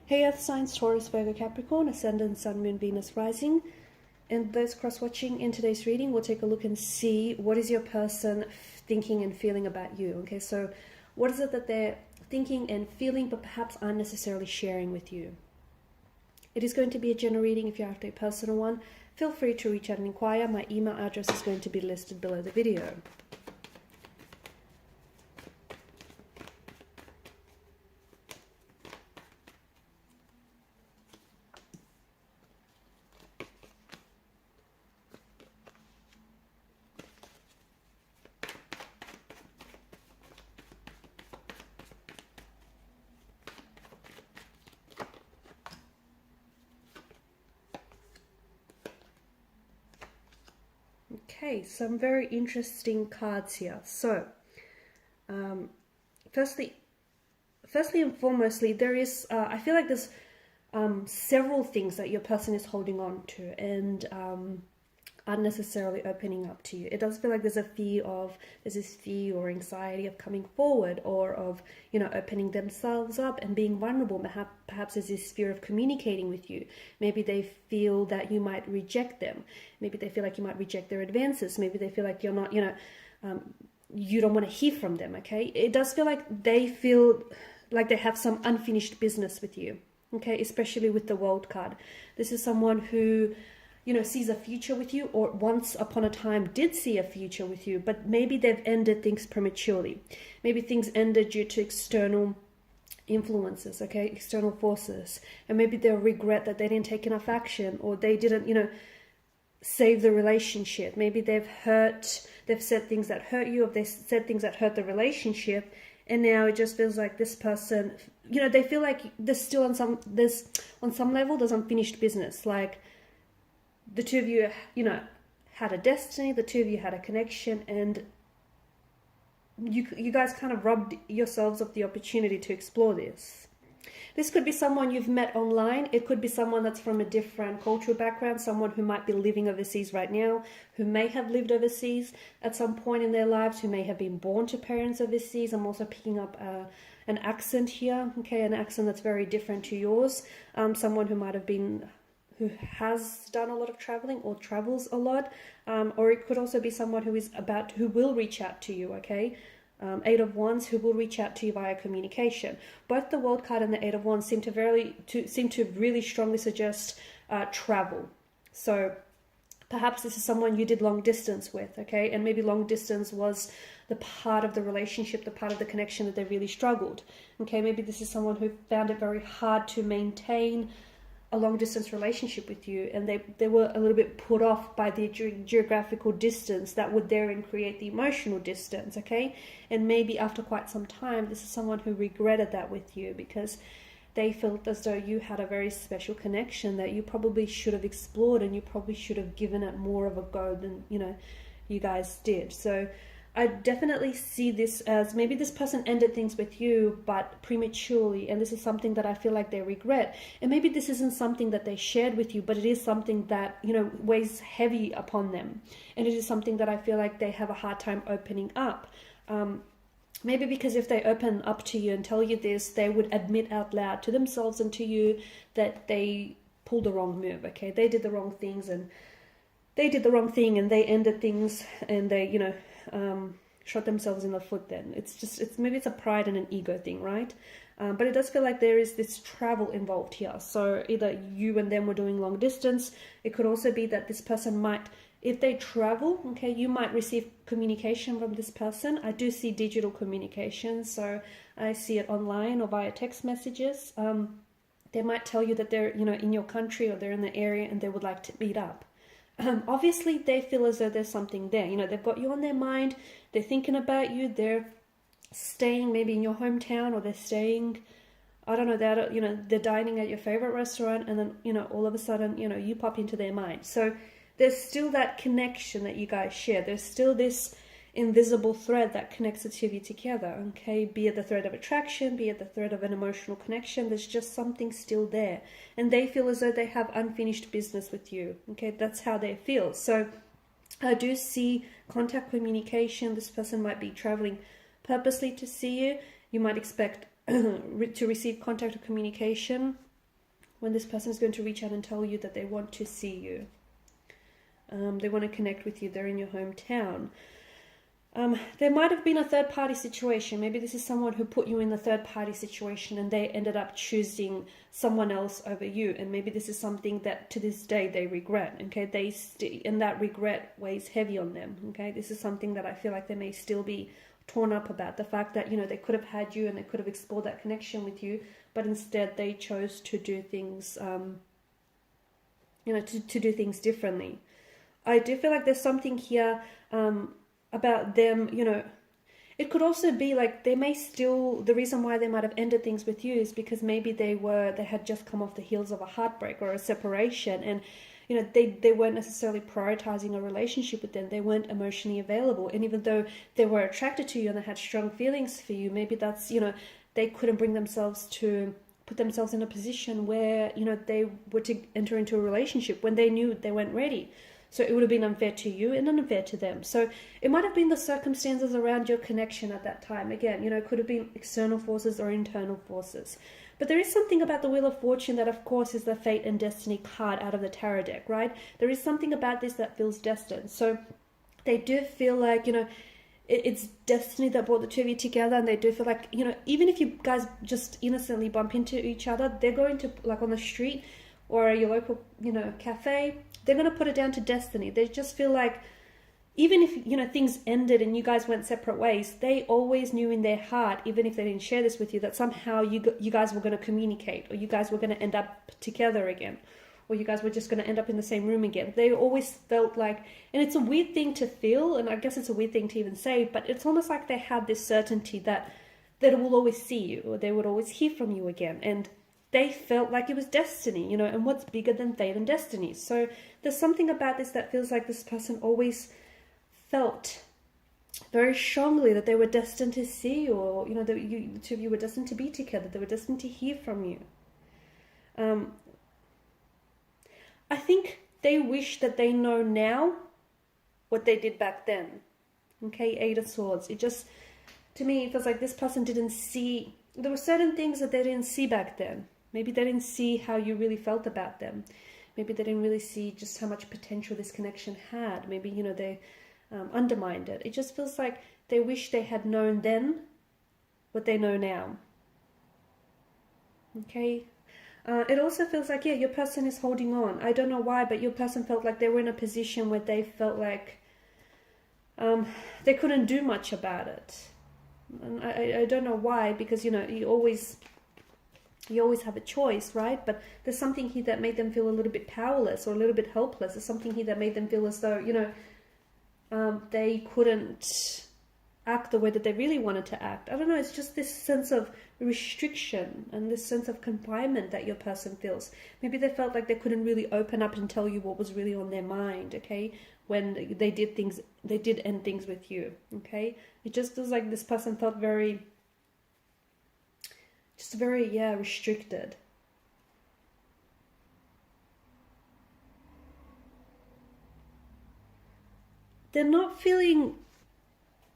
Hey Earth signs, Taurus, Virgo, Capricorn, Ascendant, Sun, Moon, Venus, Rising. And those cross-watching in today's reading, we'll take a look and see what is your person thinking and feeling about you. Okay, so what is it that they're thinking and feeling but perhaps aren't necessarily sharing with you? It is going to be a general reading. If you're after a personal one, feel free to reach out and inquire. My email address is going to be listed below the video. Okay, some very interesting cards here. So, firstly and foremostly, there is, I feel like there's several things that your person is holding on to and aren't necessarily opening up to you. It does feel like there's this fear or anxiety of coming forward or of, opening themselves up and being vulnerable. Perhaps there's this fear of communicating with you. Maybe they feel that you might reject them. Maybe they feel like you might reject their advances. Maybe they feel like you're not, you don't want to hear from them, okay? It does feel like they have some unfinished business with you, okay? Especially with the World card. This is someone who sees a future with you, or once upon a time did see a future with you, but maybe they've ended things prematurely. Maybe things ended due to external influences, okay, external forces, and maybe they'll regret that they didn't take enough action, or they didn't, save the relationship. Maybe they've said things that hurt you, or they said things that hurt the relationship, and now it just feels like this person, they feel like there's still on some level there's unfinished business. Like, the two of you, had a destiny, the two of you had a connection, and you guys kind of robbed yourselves of the opportunity to explore this. This could be someone you've met online. It could be someone that's from a different cultural background, someone who might be living overseas right now, who may have lived overseas at some point in their lives, who may have been born to parents overseas. I'm also picking up an accent here, okay, an accent that's very different to yours. Someone who has done a lot of traveling or travels a lot, or it could also be someone who will reach out to you, okay? Eight of Wands, who will reach out to you via communication. Both the World card and the Eight of Wands seem to really strongly suggest travel. So perhaps this is someone you did long distance with, okay? And maybe long distance was the part of the relationship, the part of the connection that they really struggled, okay? Maybe this is someone who found it very hard to maintain a long distance relationship with you, and they were a little bit put off by the geographical distance that would therein create the emotional distance, okay? And maybe after quite some time, this is someone who regretted that with you, because they felt as though you had a very special connection that you probably should have explored, and you probably should have given it more of a go than you guys did. So I definitely see this as maybe this person ended things with you, but prematurely, and this is something that I feel like they regret. And maybe this isn't something that they shared with you, but it is something that, weighs heavy upon them. And it is something that I feel like they have a hard time opening up. Maybe because if they open up to you and tell you this, they would admit out loud to themselves and to you that they pulled the wrong move, okay? They did the wrong things, and they did the wrong thing, and they ended things, and they, shot themselves in the foot. Then maybe it's a pride and an ego thing, right? But it does feel like there is this travel involved here. So either you and them were doing long distance. It could also be that this person might, if they travel, okay, you might receive communication from this person. I do see digital communication, so I see it online or via text messages. They might tell you that they're, in your country, or they're in the area, and they would like to meet up. Obviously they feel as though there's something there. They've got you on their mind. They're thinking about you. They're staying maybe in your hometown, or they're staying, I don't know, they're dining at your favorite restaurant, and then, all of a sudden, you pop into their mind. So there's still that connection that you guys share. There's still this invisible thread that connects the two of you together, okay? Be it the thread of attraction, be it the thread of an emotional connection, there's just something still there. And they feel as though they have unfinished business with you, okay? That's how they feel. So I do see contact, communication. This person might be traveling purposely to see you. You might expect to receive contact or communication when this person is going to reach out and tell you that they want to see you. They want to connect with you. They're in your hometown. There might have been a third-party situation. Maybe this is someone who put you in the third-party situation and they ended up choosing someone else over you. And maybe this is something that to this day they regret, okay? And that regret weighs heavy on them, okay? This is something that I feel like they may still be torn up about. The fact that, you know, they could have had you and they could have explored that connection with you, but instead they chose to do things, you know, to do things differently. I do feel like there's something here about them, you know. It could also be like they may still, the reason why they might have ended things with you is because maybe they had just come off the heels of a heartbreak or a separation, and you know, they weren't necessarily prioritizing a relationship with them. They weren't emotionally available, and even though they were attracted to you and they had strong feelings for you, maybe that's, you know, they couldn't bring themselves to put themselves in a position where, you know, they were to enter into a relationship when they knew they weren't ready. So it would have been unfair to you and unfair to them. So it might have been the circumstances around your connection at that time. Again, you know, it could have been external forces or internal forces. But there is something about the Wheel of Fortune that, of course, is the fate and destiny card out of the tarot deck, right? There is something about this that feels destined. So they do feel like, you know, it's destiny that brought the two of you together, and they do feel like, you know, even if you guys just innocently bump into each other, they're going to, like on the street or your local, you know, cafe, they're going to put it down to destiny. They just feel like even if, you know, things ended and you guys went separate ways, they always knew in their heart, even if they didn't share this with you, that somehow you guys were going to communicate, or you guys were going to end up together again, or you guys were just going to end up in the same room again. They always felt like, and it's a weird thing to feel, and I guess it's a weird thing to even say, but it's almost like they had this certainty that they will always see you, or they would always hear from you again. And they felt like it was destiny, you know, and what's bigger than fate and destiny? So there's something about this that feels like this person always felt very strongly that they were destined to see you, or, you know, that the two of you were destined to be together. They were destined to hear from you. I think they wish that they know now what they did back then. Okay, Eight of Swords. It just, to me, it feels like this person didn't see, there were certain things that they didn't see back then. Maybe they didn't see how you really felt about them. Maybe they didn't really see just how much potential this connection had. Maybe, you know, they undermined it. It just feels like they wish they had known then what they know now. Okay? It also feels like, yeah, your person is holding on. I don't know why, but your person felt like they were in a position where they felt like they couldn't do much about it. And I don't know why, because, you know, you always have a choice, right? But there's something here that made them feel a little bit powerless or a little bit helpless. There's something here that made them feel as though, you know, they couldn't act the way that they really wanted to act. I don't know, it's just this sense of restriction and this sense of confinement that your person feels. Maybe they felt like they couldn't really open up and tell you what was really on their mind, okay? When they did end things with you, okay? It just feels like this person felt very, restricted. They're not feeling,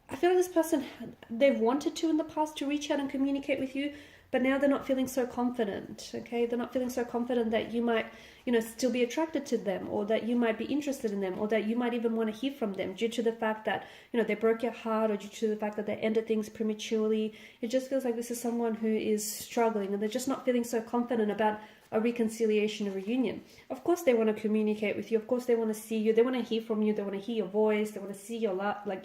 I feel like this person, they've wanted to in the past to reach out and communicate with you, but now they're not feeling so confident, okay? They're not feeling so confident that you might, you know, still be attracted to them, or that you might be interested in them, or that you might even want to hear from them due to the fact that, you know, they broke your heart, or due to the fact that they ended things prematurely. It just feels like this is someone who is struggling, and they're just not feeling so confident about a reconciliation or reunion. Of course they want to communicate with you. Of course they want to see you. They want to hear from you. They want to hear your voice. They want to see your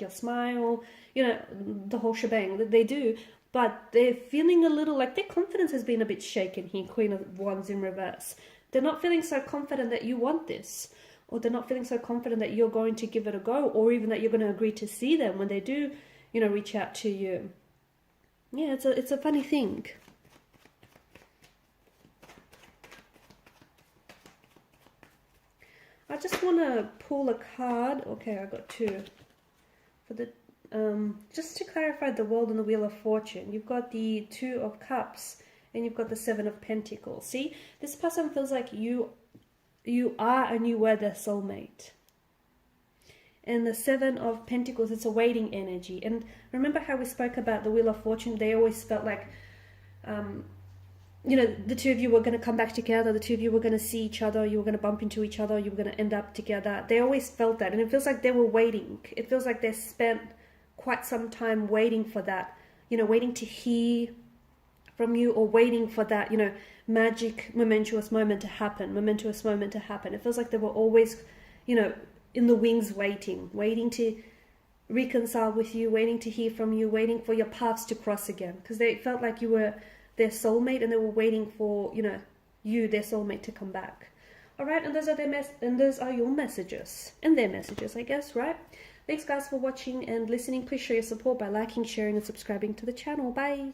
your smile, you know, the whole shebang. They do. But they're feeling a little like their confidence has been a bit shaken here, Queen of Wands in reverse. They're not feeling so confident that you want this, or they're not feeling so confident that you're going to give it a go, or even that you're going to agree to see them when they do, you know, reach out to you. Yeah, it's a funny thing. I just want to pull a card. Okay, I got two. For the just to clarify the World and the Wheel of Fortune, you've got the Two of Cups and you've got the Seven of Pentacles. See, this person feels like you are and you were their soulmate. And the Seven of Pentacles, it's a waiting energy. And remember how we spoke about the Wheel of Fortune? They always felt like you know, the two of you were going to come back together, the two of you were going to see each other, you were going to bump into each other, you were going to end up together. They always felt that, and it feels like they were waiting. It feels like they spent quite some time waiting for that, you know, waiting to hear from you, or waiting for that, you know, magic, momentous moment to happen. It feels like they were always, you know, in the wings waiting to reconcile with you, waiting to hear from you, waiting for your paths to cross again, because they felt like you were their soulmate, and they were waiting for, you know, you, their soulmate, to come back. All right, and those are your messages, and their messages, I guess, right? Thanks guys for watching and listening. Please show your support by liking, sharing, and subscribing to the channel. Bye.